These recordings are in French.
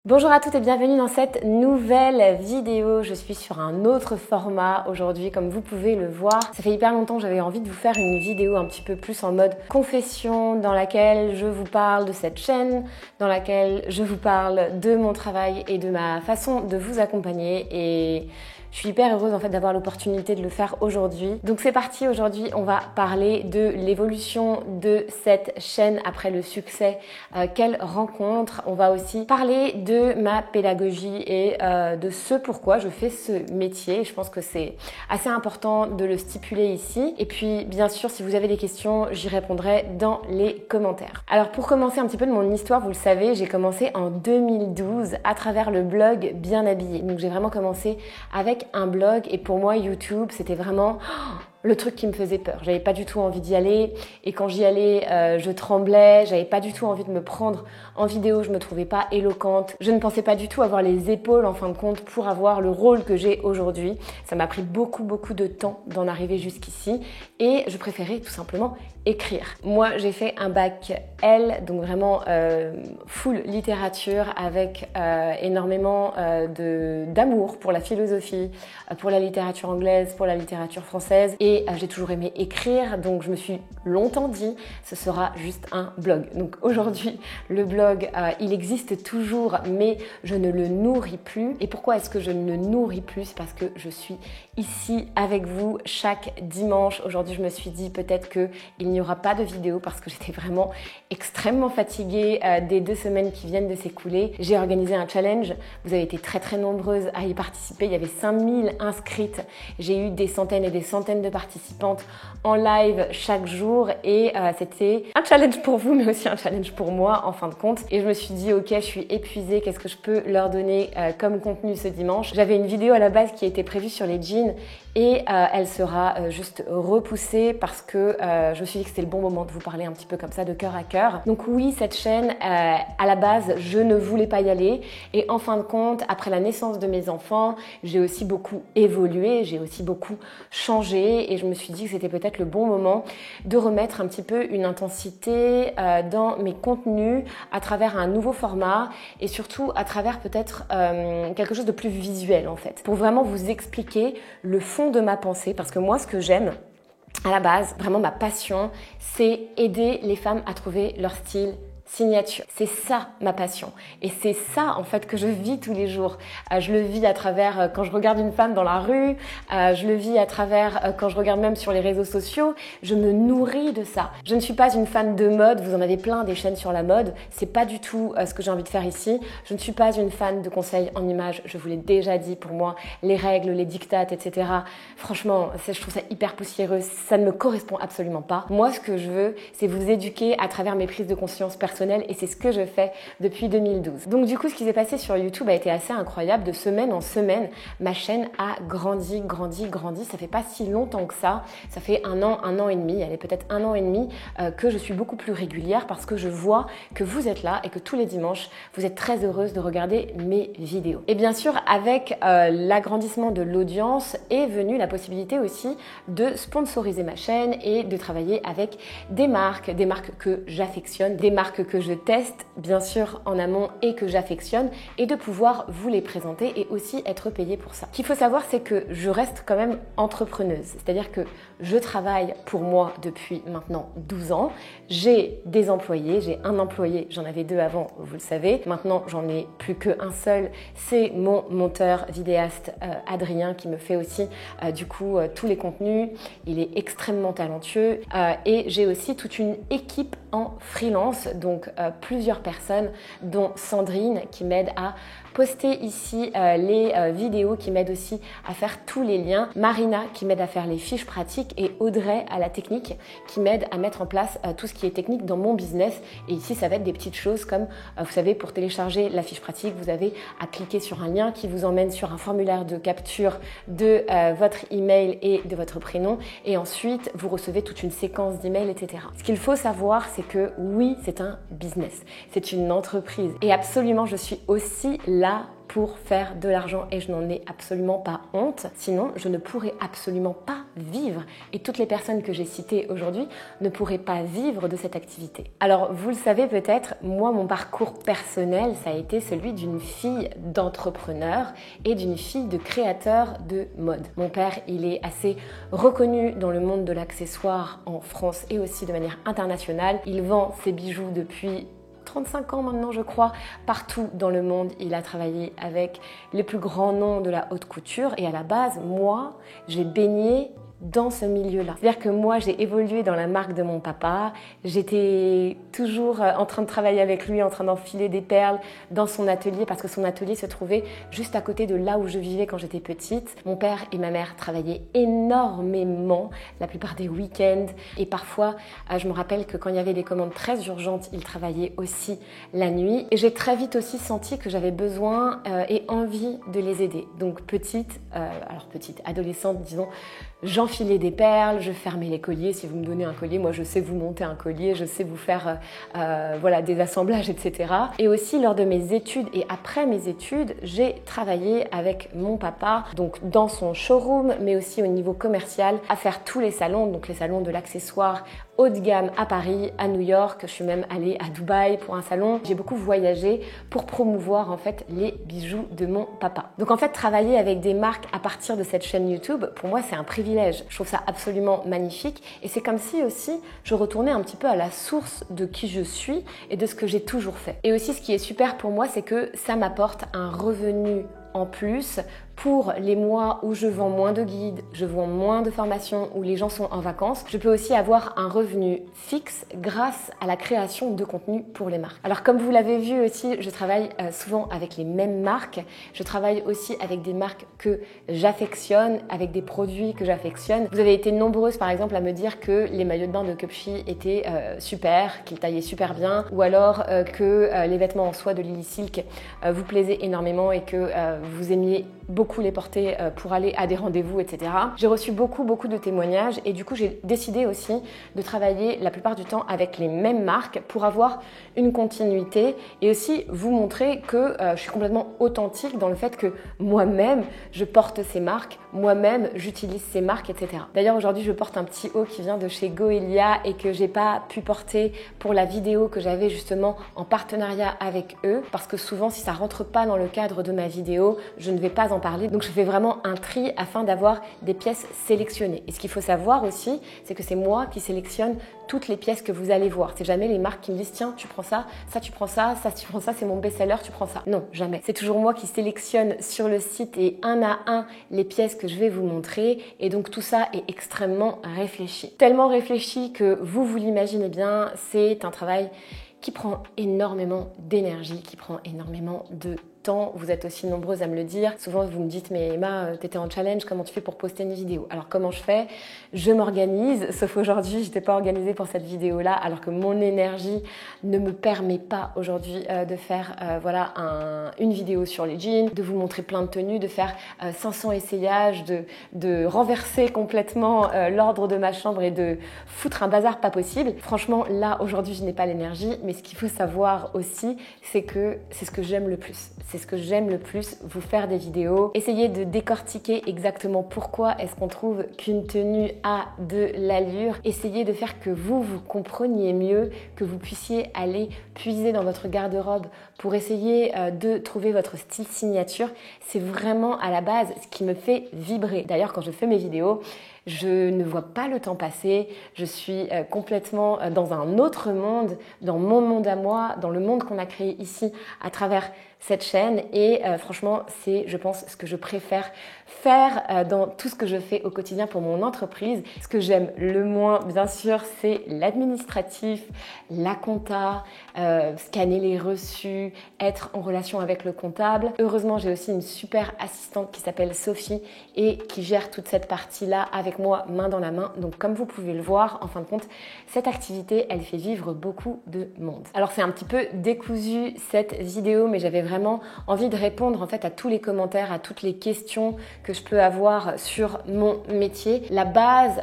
Bonjour à toutes et bienvenue dans cette nouvelle vidéo. Je suis sur un autre format aujourd'hui, comme vous pouvez le voir. Ça fait hyper longtemps que j'avais envie de vous faire une vidéo un petit peu plus en mode confession, dans laquelle je vous parle de cette chaîne, dans laquelle je vous parle de mon travail et de ma façon de vous accompagner. Et je suis hyper heureuse en fait d'avoir l'opportunité de le faire aujourd'hui. Donc c'est parti, aujourd'hui on va parler de l'évolution de cette chaîne après le succès qu'elle rencontre. On va aussi parler de ma pédagogie et de ce pourquoi je fais ce métier. Je pense que c'est assez important de le stipuler ici. Et puis bien sûr, si vous avez des questions, j'y répondrai dans les commentaires. Alors pour commencer un petit peu de mon histoire, vous le savez, j'ai commencé en 2012 à travers le blog Bien Habillé. Donc j'ai vraiment commencé avec un blog et pour moi YouTube c'était vraiment le truc qui me faisait peur. J'avais pas du tout envie d'y aller et quand j'y allais je tremblais, j'avais pas du tout envie de me prendre en vidéo, je me trouvais pas éloquente, je ne pensais pas du tout avoir les épaules en fin de compte pour avoir le rôle que j'ai aujourd'hui. Ça m'a pris beaucoup de temps d'en arriver jusqu'ici et je préférais tout simplement écrire. Moi j'ai fait un bac L, donc vraiment full littérature avec énormément d'amour pour la philosophie, pour la littérature anglaise, pour la littérature française et j'ai toujours aimé écrire, donc je me suis longtemps dit ce sera juste un blog. Donc aujourd'hui le blog il existe toujours mais je ne le nourris plus. Et pourquoi est-ce que je ne le nourris plus? C'est parce que je suis ici avec vous chaque dimanche. Aujourd'hui je me suis dit peut-être qu'il n'y aura pas de vidéo parce que j'étais vraiment extrêmement fatiguée des 2 semaines qui viennent de s'écouler. J'ai organisé un challenge, vous avez été très nombreuses à y participer, il y avait 5000 inscrites, j'ai eu des centaines et des centaines de participantes en live chaque jour et c'était un challenge pour vous mais aussi un challenge pour moi en fin de compte. Et je me suis dit ok, je suis épuisée, qu'est-ce que je peux leur donner comme contenu ce dimanche? J'avais une vidéo à la base qui était prévue sur les jeans et elle sera juste repoussée parce que je me suis dit que c'était le bon moment de vous parler un petit peu comme ça de cœur à cœur. Donc oui, cette chaîne, à la base, je ne voulais pas y aller et en fin de compte, après la naissance de mes enfants, j'ai aussi beaucoup évolué, j'ai aussi beaucoup changé et je me suis dit que c'était peut-être le bon moment de remettre un petit peu une intensité dans mes contenus à travers un nouveau format et surtout à travers peut-être quelque chose de plus visuel en fait, pour vraiment vous expliquer le fond de ma pensée, parce que moi ce que j'aime à la base, vraiment ma passion, c'est aider les femmes à trouver leur style signature. C'est ça ma passion et c'est ça en fait que je vis tous les jours. Je le vis à travers quand je regarde une femme dans la rue, je le vis à travers quand je regarde même sur les réseaux sociaux, je me nourris de ça. Je ne suis pas une fan de mode, vous en avez plein des chaînes sur la mode, c'est pas du tout ce que j'ai envie de faire ici. Je ne suis pas une fan de conseils en images, je vous l'ai déjà dit, pour moi les règles, les dictates, etc. Franchement, je trouve ça hyper poussiéreux, ça ne me correspond absolument pas. Moi ce que je veux, c'est vous éduquer à travers mes prises de conscience personnelles et c'est ce que je fais depuis 2012. Donc du coup, ce qui s'est passé sur YouTube a été assez incroyable. De semaine en semaine, ma chaîne a grandi. Ça fait pas si longtemps que ça fait un an et demi, elle est peut-être 1 an et demi que je suis beaucoup plus régulière parce que je vois que vous êtes là et que tous les dimanches, vous êtes très heureuse de regarder mes vidéos. Et bien sûr, avec l'agrandissement de l'audience est venue la possibilité aussi de sponsoriser ma chaîne et de travailler avec des marques que j'affectionne, des marques que je teste bien sûr en amont et que j'affectionne et de pouvoir vous les présenter et aussi être payée pour ça. Ce qu'il faut savoir, c'est que je reste quand même entrepreneuse, c'est-à-dire que je travaille pour moi depuis maintenant 12 ans. J'ai des employés, j'ai un employé, j'en avais 2 avant, vous le savez. Maintenant, j'en ai plus qu'un seul, c'est mon monteur vidéaste Adrien qui me fait aussi du coup tous les contenus. Il est extrêmement talentueux et j'ai aussi toute une équipe en freelance, donc plusieurs personnes dont Sandrine qui m'aide à poster ici les vidéos, qui m'aide aussi à faire tous les liens, Marina qui m'aide à faire les fiches pratiques et Audrey à la technique qui m'aide à mettre en place tout ce qui est technique dans mon business. Et ici ça va être des petites choses comme vous savez, pour télécharger la fiche pratique, vous avez à cliquer sur un lien qui vous emmène sur un formulaire de capture de votre email et de votre prénom et ensuite vous recevez toute une séquence d'emails, etc. Ce qu'il faut savoir, c'est que oui, c'est un business, c'est une entreprise et absolument je suis aussi là pour faire de l'argent et je n'en ai absolument pas honte. Sinon, je ne pourrais absolument pas vivre. Et toutes les personnes que j'ai citées aujourd'hui ne pourraient pas vivre de cette activité. Alors, vous le savez peut-être, moi, mon parcours personnel, ça a été celui d'une fille d'entrepreneur et d'une fille de créateur de mode. Mon père, il est assez reconnu dans le monde de l'accessoire en France et aussi de manière internationale. Il vend ses bijoux depuis 35 ans maintenant, je crois, partout dans le monde. Il a travaillé avec les plus grands noms de la haute couture et à la base, moi, j'ai baigné dans ce milieu-là. C'est-à-dire que moi, j'ai évolué dans la marque de mon papa. J'étais toujours en train de travailler avec lui, en train d'enfiler des perles dans son atelier parce que son atelier se trouvait juste à côté de là où je vivais quand j'étais petite. Mon père et ma mère travaillaient énormément, la plupart des week-ends. Et parfois, je me rappelle que quand il y avait des commandes très urgentes, ils travaillaient aussi la nuit. Et j'ai très vite aussi senti que j'avais besoin et envie de les aider. Donc petite, adolescente, disons, j'enfilais des perles, je fermais les colliers. Si vous me donnez un collier, moi je sais vous monter un collier, je sais vous faire des assemblages, etc. Et aussi lors de mes études et après mes études, j'ai travaillé avec mon papa, donc dans son showroom, mais aussi au niveau commercial, à faire tous les salons, donc les salons de l'accessoire haut de gamme à Paris, à New York. Je suis même allée à Dubaï pour un salon. J'ai beaucoup voyagé pour promouvoir en fait les bijoux de mon papa. Donc en fait, travailler avec des marques à partir de cette chaîne YouTube, pour moi, c'est un privilège. Je trouve ça absolument magnifique et c'est comme si aussi je retournais un petit peu à la source de qui je suis et de ce que j'ai toujours fait. Et aussi, ce qui est super pour moi, c'est que ça m'apporte un revenu en plus pour les mois où je vends moins de guides, je vends moins de formations, où les gens sont en vacances. Je peux aussi avoir un revenu fixe grâce à la création de contenu pour les marques. Alors comme vous l'avez vu aussi, je travaille souvent avec les mêmes marques. Je travaille aussi avec des marques que j'affectionne, avec des produits que j'affectionne. Vous avez été nombreuses par exemple à me dire que les maillots de bain de Cupshe étaient super, qu'ils taillaient super bien, ou alors que les vêtements en soie de Lily Silk vous plaisaient énormément et que vous aimiez beaucoup les porter pour aller à des rendez-vous, etc. J'ai reçu beaucoup de témoignages et du coup j'ai décidé aussi de travailler la plupart du temps avec les mêmes marques pour avoir une continuité et aussi vous montrer que je suis complètement authentique dans le fait que moi-même je porte ces marques, moi-même j'utilise ces marques, etc. D'ailleurs aujourd'hui je porte un petit haut qui vient de chez Goelia et que j'ai pas pu porter pour la vidéo que j'avais justement en partenariat avec eux parce que souvent si ça rentre pas dans le cadre de ma vidéo, je ne vais pas en parler. Donc je fais vraiment un tri afin d'avoir des pièces sélectionnées. Et ce qu'il faut savoir aussi, c'est que c'est moi qui sélectionne toutes les pièces que vous allez voir. C'est jamais les marques qui me disent tiens, tu prends ça, ça tu prends ça, ça tu prends ça, c'est mon best-seller, tu prends ça. Non, jamais. C'est toujours moi qui sélectionne sur le site et un à un les pièces que je vais vous montrer. Et donc tout ça est extrêmement réfléchi. Tellement réfléchi que vous l'imaginez bien, c'est un travail qui prend énormément d'énergie, qui prend énormément de temps. Vous êtes aussi nombreuses à me le dire. Souvent, vous me dites, mais Emma, t'étais en challenge, comment tu fais pour poster une vidéo? Alors, comment je fais? Je m'organise, sauf aujourd'hui, je n'étais pas organisée pour cette vidéo-là, alors que mon énergie ne me permet pas aujourd'hui de faire une vidéo sur les jeans, de vous montrer plein de tenues, de faire 500 essayages, de renverser complètement l'ordre de ma chambre et de foutre un bazar pas possible. Franchement, là, aujourd'hui, je n'ai pas l'énergie, mais ce qu'il faut savoir aussi, c'est que c'est ce que j'aime le plus. C'est ce que j'aime le plus, vous faire des vidéos, essayer de décortiquer exactement pourquoi est-ce qu'on trouve qu'une tenue a de l'allure, essayer de faire que vous compreniez mieux, que vous puissiez aller puiser dans votre garde-robe pour essayer de trouver votre style signature. C'est vraiment à la base ce qui me fait vibrer. D'ailleurs, quand je fais mes vidéos, je ne vois pas le temps passer, je suis complètement dans un autre monde, dans mon monde à moi, dans le monde qu'on a créé ici à travers cette chaîne et franchement c'est je pense ce que je préfère faire dans tout ce que je fais au quotidien pour mon entreprise. Ce que j'aime le moins bien sûr c'est l'administratif, la compta, scanner les reçus, être en relation avec le comptable. Heureusement j'ai aussi une super assistante qui s'appelle Sophie et qui gère toute cette partie là avec avec moi main dans la main. Donc comme vous pouvez le voir, en fin de compte, cette activité, elle fait vivre beaucoup de monde. Alors c'est un petit peu décousu cette vidéo, mais j'avais vraiment envie de répondre en fait à tous les commentaires, à toutes les questions que je peux avoir sur mon métier. La base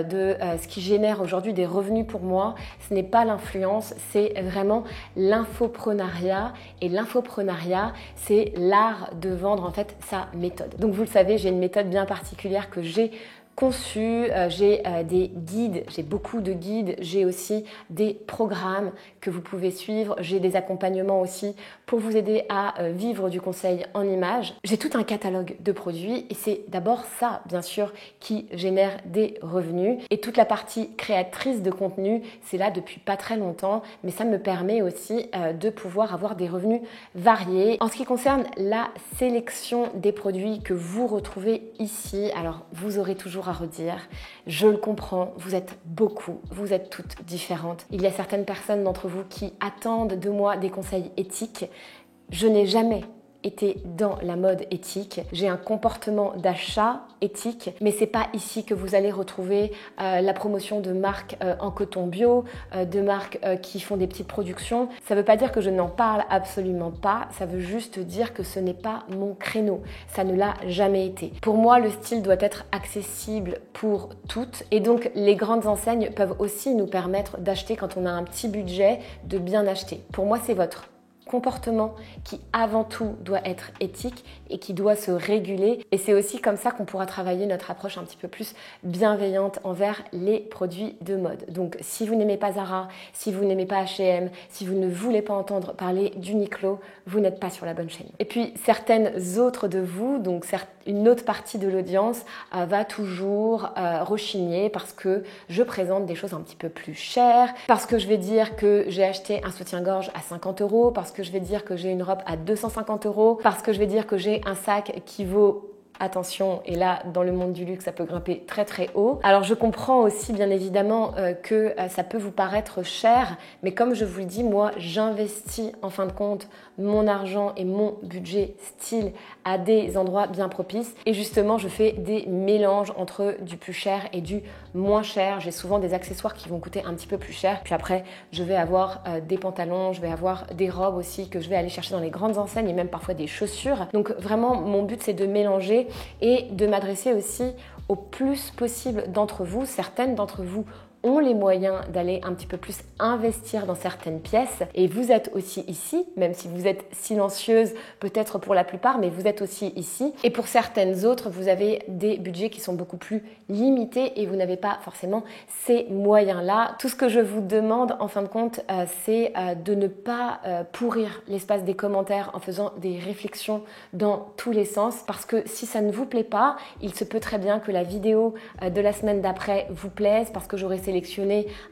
de ce qui génère aujourd'hui des revenus pour moi, ce n'est pas l'influence, c'est vraiment l'infoprenariat. Et l'infoprenariat, c'est l'art de vendre en fait sa méthode. Donc vous le savez, j'ai une méthode bien particulière que j'ai conçu, j'ai des guides, j'ai beaucoup de guides, j'ai aussi des programmes que vous pouvez suivre, j'ai des accompagnements aussi pour vous aider à vivre du conseil en images. J'ai tout un catalogue de produits et c'est d'abord ça, bien sûr, qui génère des revenus. Et toute la partie créatrice de contenu, c'est là depuis pas très longtemps, mais ça me permet aussi de pouvoir avoir des revenus variés. En ce qui concerne la sélection des produits que vous retrouvez ici, alors vous aurez toujours à redire, je le comprends, vous êtes beaucoup, vous êtes toutes différentes. Il y a certaines personnes d'entre vous qui attendent de moi des conseils éthiques. Je n'ai jamais été dans la mode éthique. J'ai un comportement d'achat éthique, mais c'est pas ici que vous allez retrouver la promotion de marques en coton bio, de marques qui font des petites productions. Ça veut pas dire que je n'en parle absolument pas, ça veut juste dire que ce n'est pas mon créneau. Ça ne l'a jamais été. Pour moi, le style doit être accessible pour toutes et donc les grandes enseignes peuvent aussi nous permettre d'acheter quand on a un petit budget, de bien acheter. Pour moi, c'est votre comportement qui avant tout doit être éthique et qui doit se réguler, et c'est aussi comme ça qu'on pourra travailler notre approche un petit peu plus bienveillante envers les produits de mode. Donc si vous n'aimez pas Zara, si vous n'aimez pas H&M, si vous ne voulez pas entendre parler d'Uniqlo, vous n'êtes pas sur la bonne chaîne. Et puis certaines autres de vous, donc une autre partie de l'audience va toujours rechigner parce que je présente des choses un petit peu plus chères, parce que je vais dire que j'ai acheté un soutien-gorge à 50 €, parce que je vais dire que j'ai une robe à 250 €, parce que je vais dire que j'ai un sac qui vaut, attention, et là dans le monde du luxe ça peut grimper très très haut. Alors je comprends aussi bien évidemment que ça peut vous paraître cher, mais comme je vous le dis, moi j'investis en fin de compte mon argent et mon budget style à des endroits bien propices, et justement je fais des mélanges entre du plus cher et du moins cher. J'ai souvent des accessoires qui vont coûter un petit peu plus cher, puis après je vais avoir des pantalons, je vais avoir des robes aussi que je vais aller chercher dans les grandes enseignes et même parfois des chaussures. Donc vraiment mon but c'est de mélanger et de m'adresser aussi au plus possible d'entre vous. Certaines d'entre vous ont les moyens d'aller un petit peu plus investir dans certaines pièces, et vous êtes aussi ici, même si vous êtes silencieuse peut-être pour la plupart, mais vous êtes aussi ici. Et pour certaines autres, vous avez des budgets qui sont beaucoup plus limités et vous n'avez pas forcément ces moyens-là. Tout ce que je vous demande en fin de compte, c'est de ne pas pourrir l'espace des commentaires en faisant des réflexions dans tous les sens, parce que si ça ne vous plaît pas, il se peut très bien que la vidéo de la semaine d'après vous plaise, parce que j'aurai sélectionné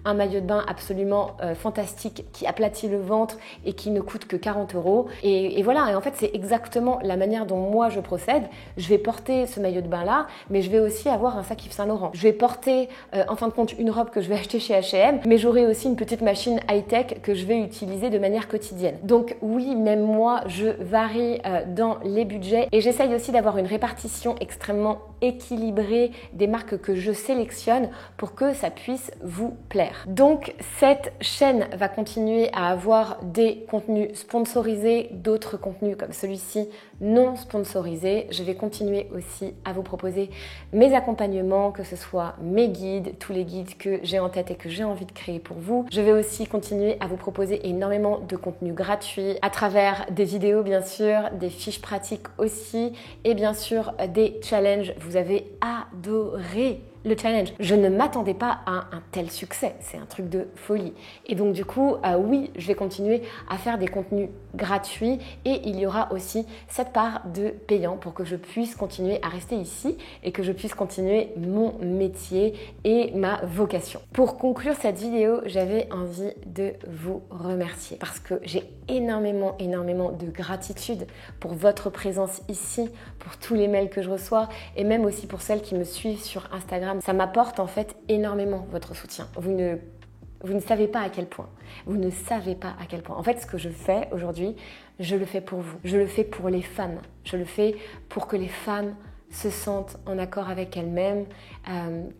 un maillot de bain absolument fantastique qui aplatit le ventre et qui ne coûte que 40 €. Et voilà, et en fait c'est exactement la manière dont moi je procède. Je vais porter ce maillot de bain là, mais je vais aussi avoir un sac Yves Saint Laurent. Je vais porter en fin de compte une robe que je vais acheter chez H&M, mais j'aurai aussi une petite machine high-tech que je vais utiliser de manière quotidienne. Donc oui, même moi je varie dans les budgets, et j'essaye aussi d'avoir une répartition extrêmement équilibrée des marques que je sélectionne pour que ça puisse vous plaire. Donc cette chaîne va continuer à avoir des contenus sponsorisés, d'autres contenus comme celui-ci non sponsorisés. Je vais continuer aussi à vous proposer mes accompagnements, que ce soit mes guides, tous les guides que j'ai en tête et que j'ai envie de créer pour vous. Je vais aussi continuer à vous proposer énormément de contenus gratuits à travers des vidéos bien sûr, des fiches pratiques aussi, et bien sûr des challenges. Vous avez adoré le challenge. Je ne m'attendais pas à un tel succès, c'est un truc de folie. Et donc du coup, oui, je vais continuer à faire des contenus gratuits, et il y aura aussi cette part de payant pour que je puisse continuer à rester ici et que je puisse continuer mon métier et ma vocation. Pour conclure cette vidéo, j'avais envie de vous remercier parce que j'ai énormément de gratitude pour votre présence ici, pour tous les mails que je reçois, et même aussi pour celles qui me suivent sur Instagram. Ça m'apporte en fait énormément votre soutien. Vous ne savez pas à quel point. Vous ne savez pas à quel point. En fait, ce que je fais aujourd'hui, je le fais pour vous. Je le fais pour les femmes. Je le fais pour que les femmes se sente en accord avec elle-même,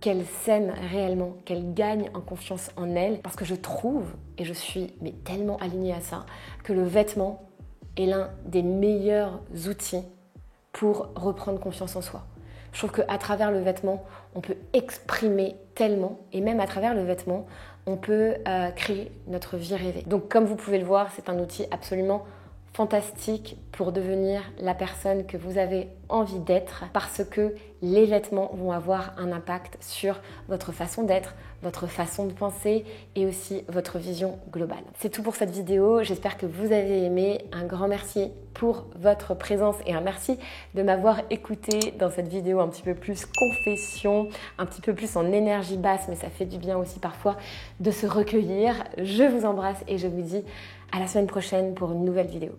qu'elle s'aime réellement, qu'elle gagne en confiance en elle. Parce que je trouve, et je suis mais tellement alignée à ça, que le vêtement est l'un des meilleurs outils pour reprendre confiance en soi. Je trouve qu'à travers le vêtement, on peut exprimer tellement, et même à travers le vêtement, on peut créer notre vie rêvée. Donc comme vous pouvez le voir, c'est un outil absolument fantastique pour devenir la personne que vous avez envie d'être, parce que les vêtements vont avoir un impact sur votre façon d'être, votre façon de penser et aussi votre vision globale. C'est tout pour cette vidéo, j'espère que vous avez aimé. Un grand merci pour votre présence et un merci de m'avoir écouté dans cette vidéo un petit peu plus confession, un petit peu plus en énergie basse, mais ça fait du bien aussi parfois de se recueillir. Je vous embrasse et je vous dis à la semaine prochaine pour une nouvelle vidéo.